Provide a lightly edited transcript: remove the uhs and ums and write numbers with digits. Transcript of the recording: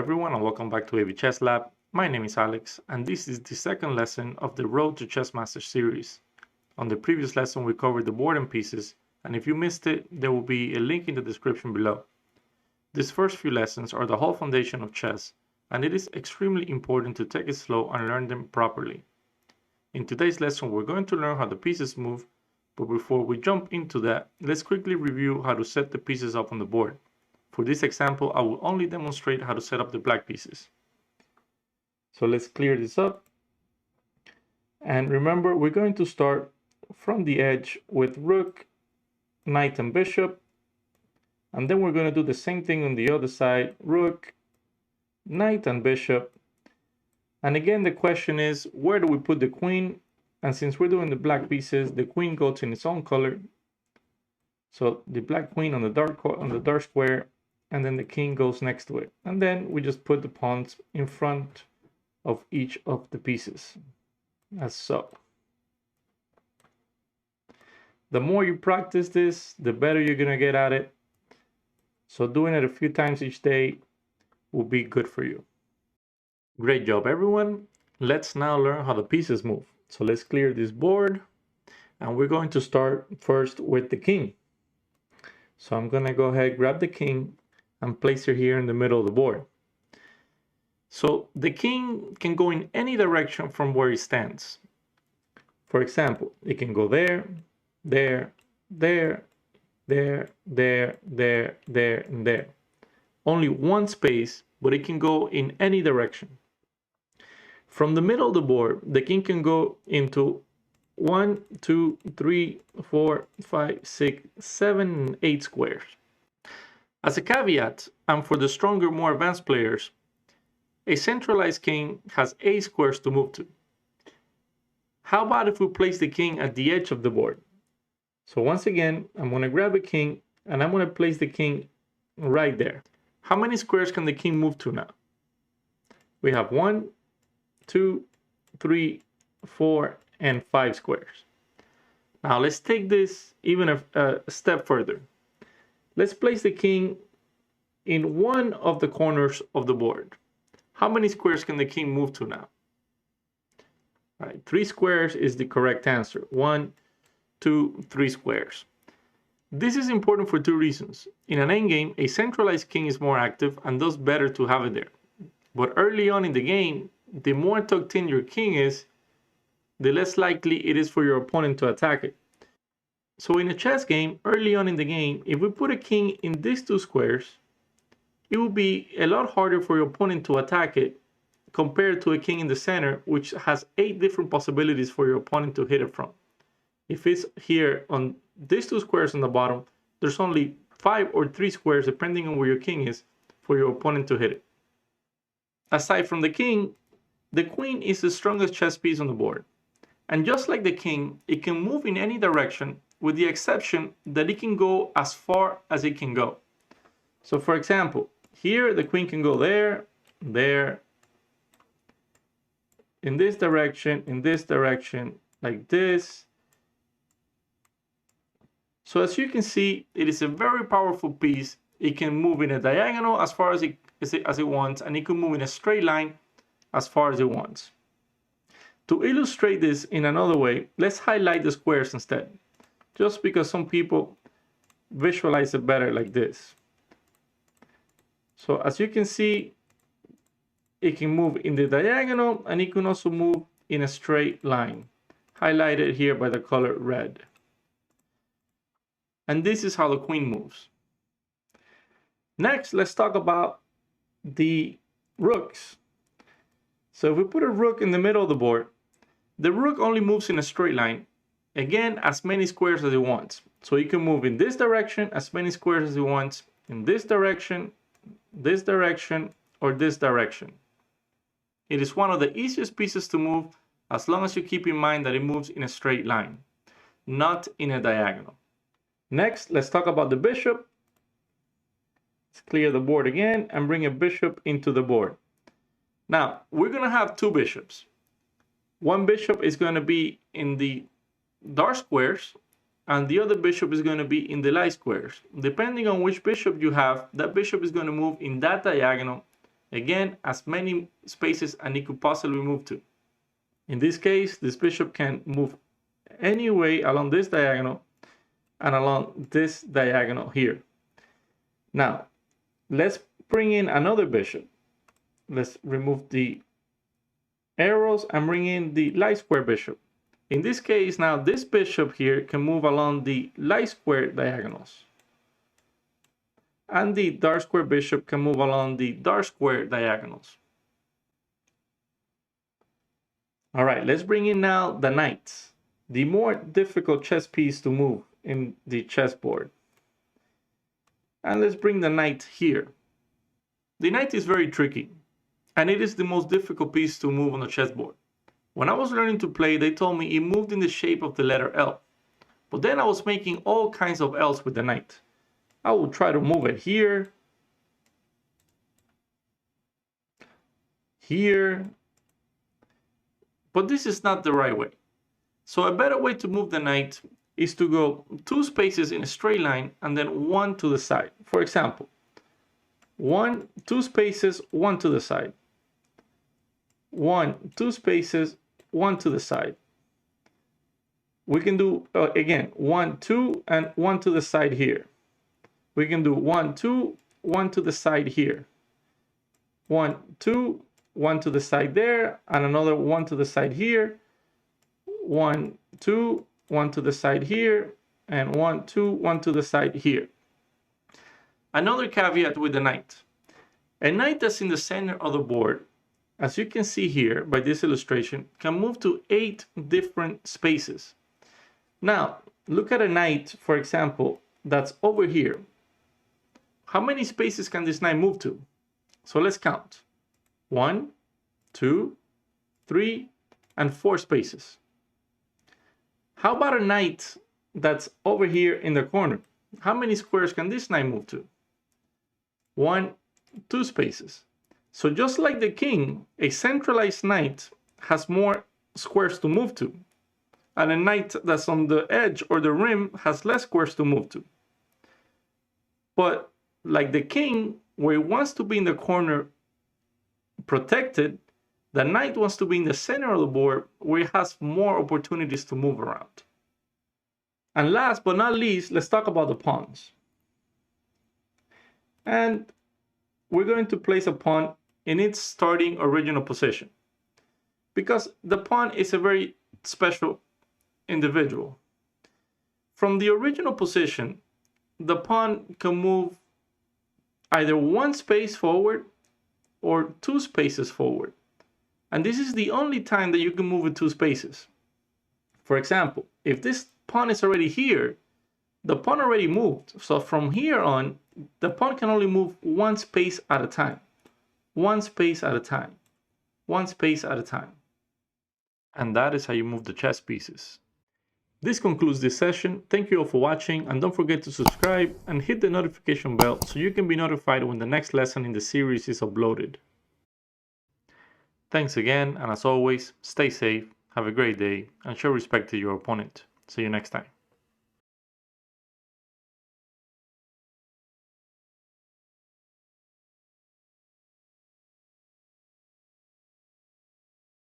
everyone and welcome back to avchesslab. My name is Alex and this is the second lesson of the Road to Chess Master series. On the previous lesson we covered the board and pieces, and if you missed it, there will be a link in the description below. These first few lessons are the whole foundation of chess, and it is extremely important to take it slow and learn them properly. In today's lesson we're going to learn how the pieces move, but before we jump into that, let's quickly review how to set the pieces up on the board. For this example, I will only demonstrate how to set up the black pieces. So let's clear this up. And remember, we're going to start from the edge with rook, knight, and bishop. And then we're going to do the same thing on the other side, rook, knight, and bishop. And again, the question is, where do we put the queen? And since we're doing the black pieces, the queen goes in its own color. So the black queen on the dark square, and then the king goes next to it. And then we just put the pawns in front of each of the pieces, as so. The more you practice this, the better you're gonna get at it. So doing it a few times each day will be good for you. Great job, everyone. Let's now learn how the pieces move. So let's clear this board, and we're going to start first with the king. So I'm gonna go ahead, grab the king, and place it here in the middle of the board. So the king can go in any direction from where he stands. For example, it can go there, there, there, there, there, there, there, and there. Only one space, but it can go in any direction. From the middle of the board, the king can go into 1, 2, 3, 4, 5, 6, 7, and 8 squares. As a caveat, and for the stronger, more advanced players, a centralized king has 8 squares to move to. How about if we place the king at the edge of the board? So once again, I'm going to grab a king, and I'm going to place the king right there. How many squares can the king move to now? We have 1, 2, 3, 4, and 5 squares. Now let's take this even a step further. Let's place the king in one of the corners of the board. How many squares can the king move to now? All right, 3 squares is the correct answer. 1, 2, 3 squares. This is important for 2 reasons. In an endgame, a centralized king is more active and thus better to have it there. But early on in the game, the more tucked in your king is, the less likely it is for your opponent to attack it. So in a chess game, early on in the game, if we put a king in these 2 squares, it will be a lot harder for your opponent to attack it compared to a king in the center, which has 8 different possibilities for your opponent to hit it from. If it's here on these 2 squares on the bottom, there's only 5 or 3 squares, depending on where your king is, for your opponent to hit it. Aside from the king, the queen is the strongest chess piece on the board. And just like the king, it can move in any direction, with the exception that it can go as far as it can go. So for example, here the queen can go there, there, in this direction, like this. So as you can see, it is a very powerful piece. It can move in a diagonal as far as it wants, and it can move in a straight line as far as it wants. To illustrate this in another way, let's highlight the squares instead, just because some people visualize it better like this. So as you can see, it can move in the diagonal, and it can also move in a straight line, highlighted here by the color red. And this is how the queen moves. Next, let's talk about the rooks. So if we put a rook in the middle of the board, the rook only moves in a straight line, again, as many squares as it wants. So you can move in this direction as many squares as it wants, in this direction, or this direction. It is one of the easiest pieces to move as long as you keep in mind that it moves in a straight line, not in a diagonal. Next, let's talk about the bishop. Let's clear the board again and bring a bishop into the board. Now, we're going to have 2 bishops. One bishop is going to be in the dark squares, and the other bishop is going to be in the light squares. Depending on which bishop you have, that bishop is going to move in that diagonal, Again, as many spaces as it could possibly move to. In this case, this bishop can move any way along this diagonal and along this diagonal here. Now, let's bring in another bishop. Let's remove the arrows and bring in the light square bishop. In this case, now this bishop here can move along the light square diagonals. And the dark square bishop can move along the dark square diagonals. All right, let's bring in now the knight, the more difficult chess piece to move in the chessboard. And let's bring the knight here. The knight is very tricky, and it is the most difficult piece to move on the chessboard. When I was learning to play, they told me it moved in the shape of the letter L. But then I was making all kinds of L's with the knight. I would try to move it here, here, but this is not the right way. So a better way to move the knight is to go 2 spaces in a straight line and then 1 to the side. For example, 2 spaces, 1 to the side. 2 spaces, 1 to the side. We can do, again, 1, 2, and 1 to the side here. We can do 1, 2, 1 to the side here. 1, 2, 1 to the side there, and another 1 to the side here. 1, 2, 1 to the side here, and 1, 2, 1 to the side here. Another caveat with the knight. A knight that's in the center of the board, as you can see here by this illustration, can move to 8 different spaces. Now, look at a knight, for example, that's over here. How many spaces can this knight move to? So let's count. 1, 2, 3, and 4 spaces. How about a knight that's over here in the corner? How many squares can this knight move to? 1, 2 spaces. So just like the king, a centralized knight has more squares to move to, and a knight that's on the edge or the rim has less squares to move to. But like the king, where he wants to be in the corner protected, the knight wants to be in the center of the board where he has more opportunities to move around. And last but not least, let's talk about the pawns. And we're going to place a pawn in its starting original position, because the pawn is a very special individual. From the original position, the pawn can move either 1 space forward or 2 spaces forward. And this is the only time that you can move it 2 spaces. For example, if this pawn is already here, the pawn already moved. So from here on, the pawn can only move 1 space at a time. 1 space at a time. 1 space at a time. And that is how you move the chess pieces. This concludes this session. Thank you all for watching, and don't forget to subscribe and hit the notification bell so you can be notified when the next lesson in the series is uploaded. Thanks again, and as always, stay safe, have a great day, and show respect to your opponent. See you next time.